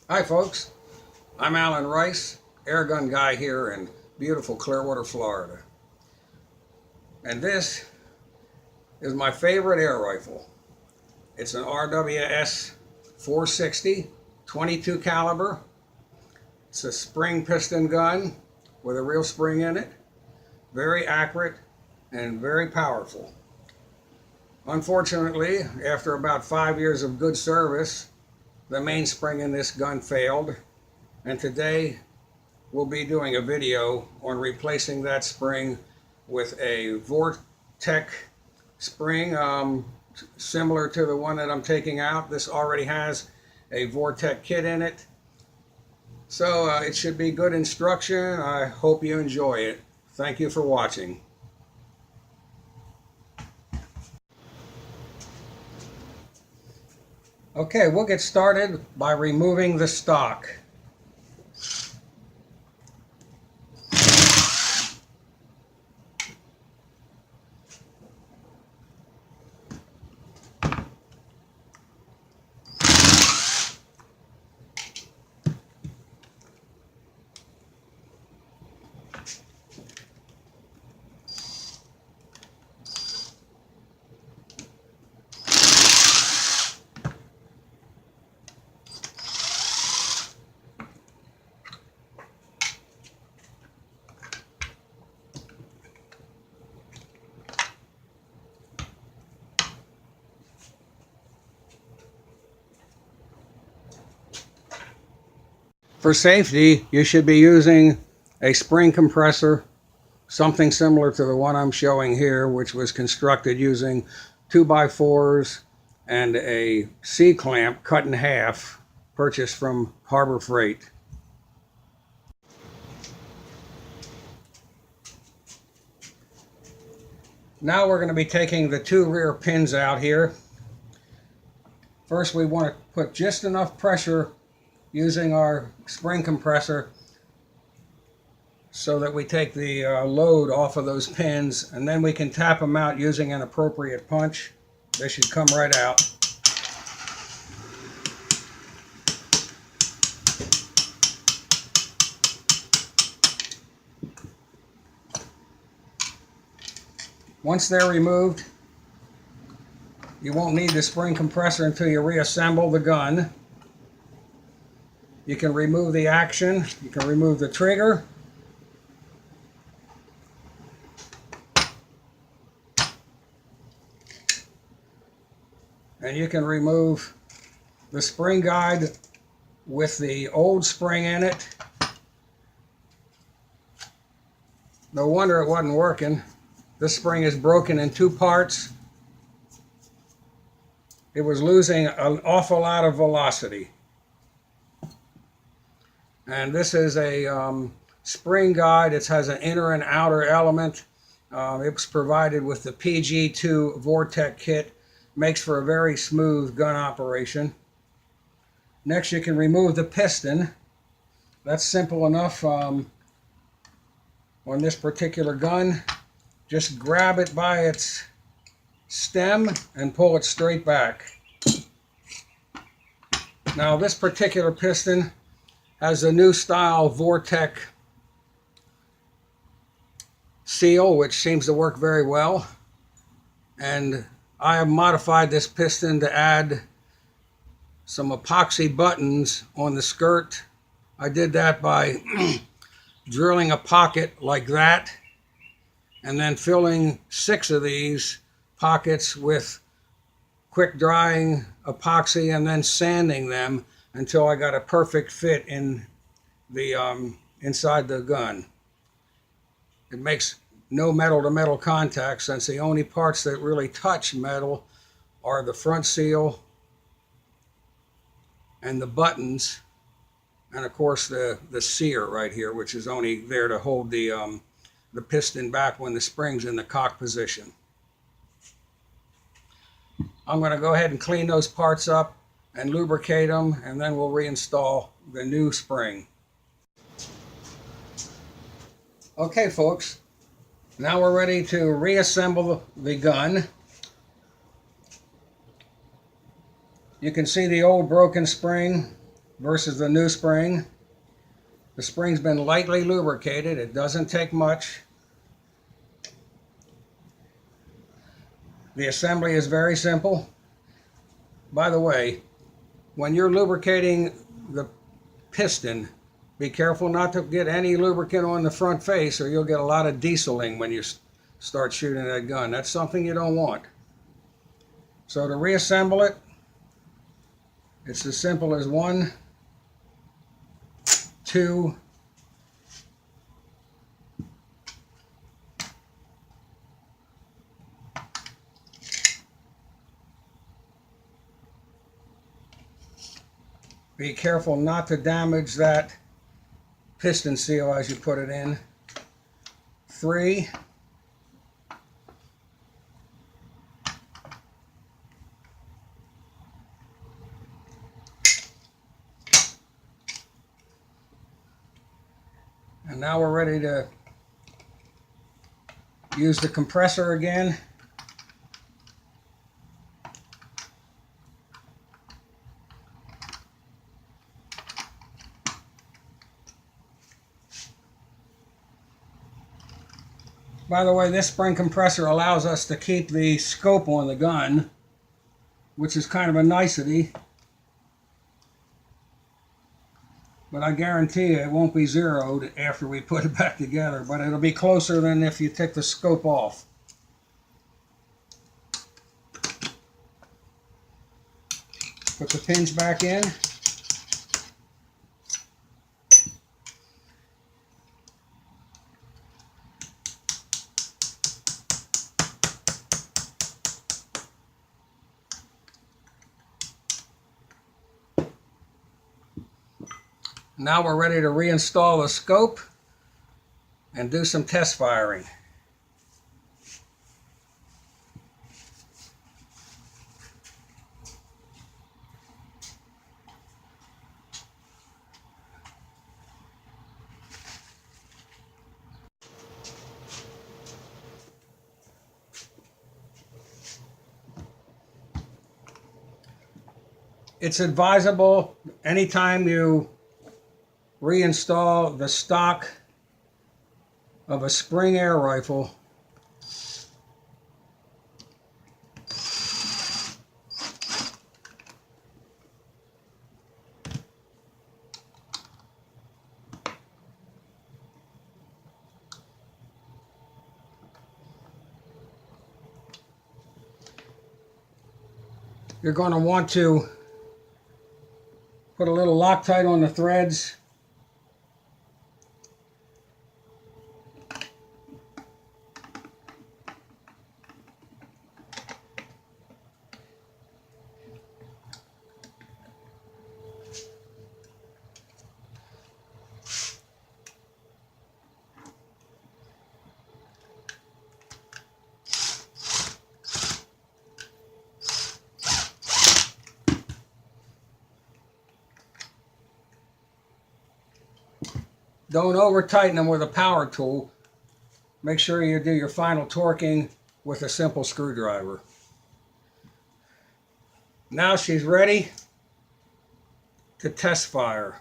Hi folks, I'm Alan Rice, airgun guy here in beautiful Clearwater, Florida. And this is my favorite air rifle. It's an RWS 460, 22 caliber. It's a spring piston gun with a real spring in it. Very accurate and very powerful. Unfortunately, after about 5 years of good service, the mainspring in this gun failed, and today we'll be doing a video on replacing that spring with a Vortek spring similar to the one that I'm taking out. This already has a Vortek kit in it, so it should be good instruction. I hope you enjoy it. Thank you for watching. Okay, we'll get started by removing the stock. For safety, you should be using a spring compressor, something similar to the one I'm showing here, which was constructed using 2x4s and a C-clamp cut in half, purchased from Harbor Freight. Now we're going to be taking the two rear pins out here. First, we want to put just enough pressure using our spring compressor so that we take the load off of those pins, and then we can tap them out using an appropriate punch. They should come right out. Once they're removed, you won't need the spring compressor until you reassemble the gun. You can remove the action, you can remove the trigger, and you can remove the spring guide with the old spring in it. No wonder it wasn't working. This spring is broken in two parts. It was losing an awful lot of velocity. And this is a spring guide. It has an inner and outer element. It was provided with the PG2 Vortek kit. Makes for a very smooth gun operation. Next, you can remove the piston. That's simple enough on this particular gun. Just grab it by its stem and pull it straight back. Now, this particular piston has a new style Vortek seal, which seems to work very well. And I have modified this piston to add some epoxy buttons on the skirt. I did that by drilling a pocket like that, and then filling 6 of these pockets with quick drying epoxy and then sanding them until I got a perfect fit in the inside the gun. It makes no metal to metal contact, since the only parts that really touch metal are the front seal and the buttons, and of course the sear right here, which is only there to hold the piston back when the spring's in the cock position. I'm going to go ahead and clean those parts up and lubricate them, and then we'll reinstall the new spring. Okay folks, now we're ready to reassemble the gun. You can see the old broken spring versus the new spring. The spring's been lightly lubricated. It doesn't take much. The assembly is very simple. By the way, when you're lubricating the piston, be careful not to get any lubricant on the front face, or you'll get a lot of dieseling when you start shooting that gun. That's something you don't want. So to reassemble it, it's as simple as 1, 2, be careful not to damage that piston seal as you put it in. 3, and now we're ready to use the compressor again. By the way, this spring compressor allows us to keep the scope on the gun, which is kind of a nicety. But I guarantee you it won't be zeroed after we put it back together, but it'll be closer than if you take the scope off. Put the pins back in. Now we're ready to reinstall the scope and do some test firing. It's advisable anytime you reinstall the stock of a spring air rifle you're going to want to put a little Loctite on the threads. Don't over tighten them with a power tool. Make sure you do your final torquing with a simple screwdriver. Now she's ready to test fire.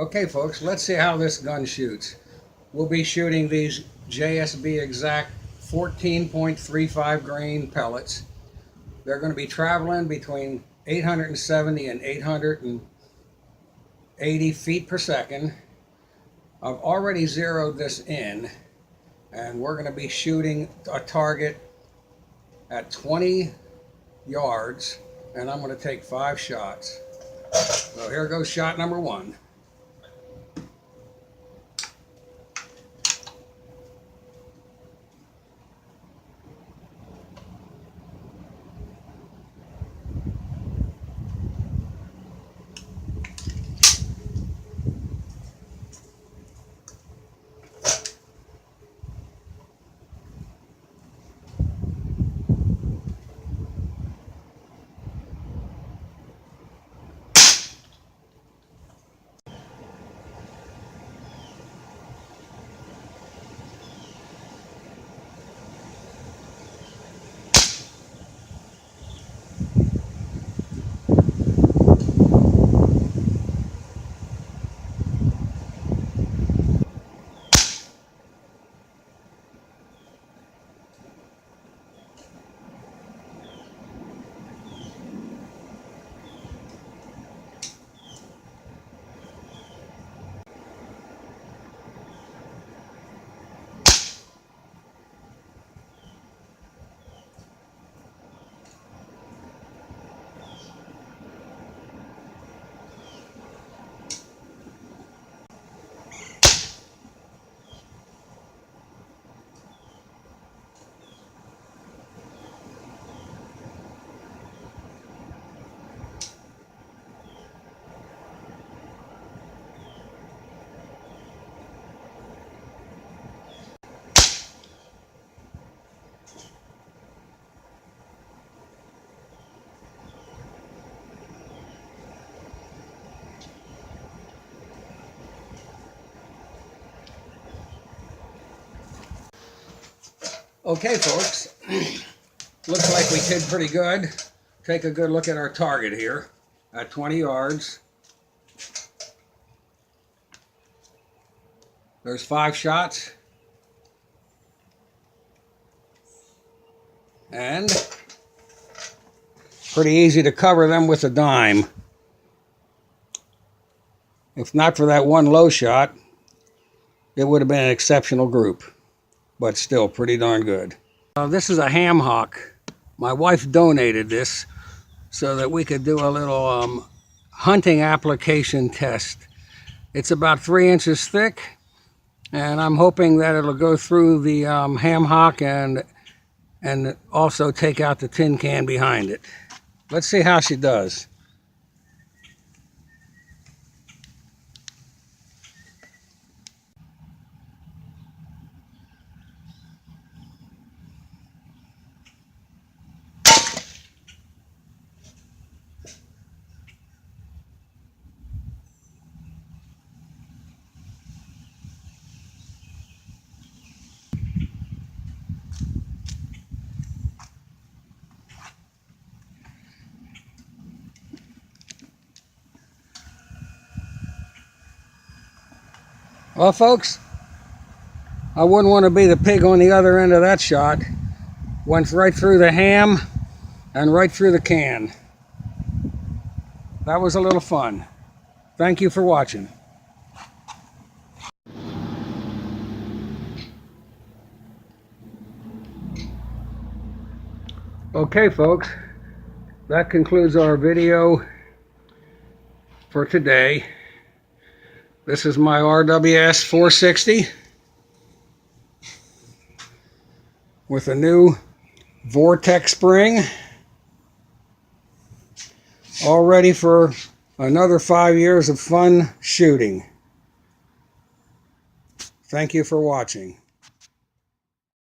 Okay folks, let's see how this gun shoots. We'll be shooting these JSB Exact 14.35 grain pellets. They're going to be traveling between 870 and 880 feet per second. I've already zeroed this in, and we're going to be shooting a target at 20 yards, and I'm going to take 5 shots. So here goes shot number 1. Okay folks, looks like we did pretty good. Take a good look at our target here at 20 yards. There's 5 shots. And pretty easy to cover them with a dime. If not for that one low shot, it would have been an exceptional group. But still pretty darn good. This is a hammock. My wife donated this so that we could do a little hunting application test. It's about 3 inches thick, and I'm hoping that it'll go through the hammock and also take out the tin can behind it. Let's see how she does. Well, folks, I wouldn't want to be the pig on the other end of that shot. Went right through the ham and right through the can. That was a little fun. Thank you for watching. Okay, folks, that concludes our video for today. This is my RWS 460 with a new Vortek spring, all ready for another 5 years of fun shooting. Thank you for watching.